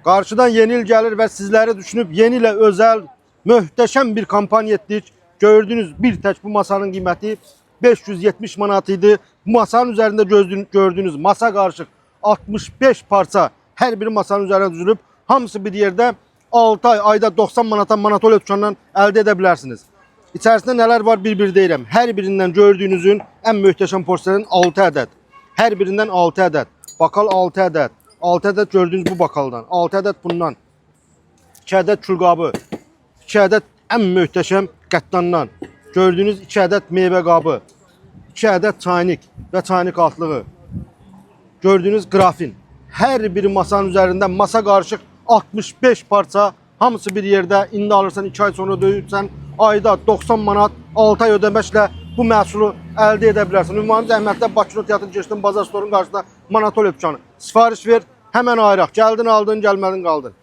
Karşıdan yeni il gelir ve sizleri düşünüp yeni ile özel möhtəşəm bir kampanya ettik. Gördüğünüz bir tek bu masanın kıymeti 570 manat idi. Bu masanın üzerinde gördüğünüz masa karışık 65 parça her bir masanın üzerine düzülüp hamısı bir yerde 6 ay ayda 90 manata Manatolya dükkanından elde edebilirsiniz. İçerisinde neler var bir deyirəm. Her birinden gördüğünüzün en möhtəşəm porselenin 6 adet. Her birinden 6 adet. Bakal 6 adet. 6 adet gördüğünüz bu bakaldan. 6 adet bundan. 2 adet külqabı. 2 adet en möhtəşəm qəttandan. Gördüğünüz 2 adet meyve qabı. 2 adet çaynik ve çaynik altlığı. Gördüğünüz grafin. Her bir masanın üzerinde masa karışık 65 parça. Hamısı bir yerde. İndi alırsan 2 ay sonra döyürsən. Ayda 90 manat 6 ay ödəməklə bu məhsulu əldə edə bilərsən. Ünvanımız Əhməddə Bakı Teatrın girişdən Bazar Storun qarşısında Manatolya dükkanı. Sifariş ver, hemen ayıraq. Gəldin aldın, gəlmədin qaldın.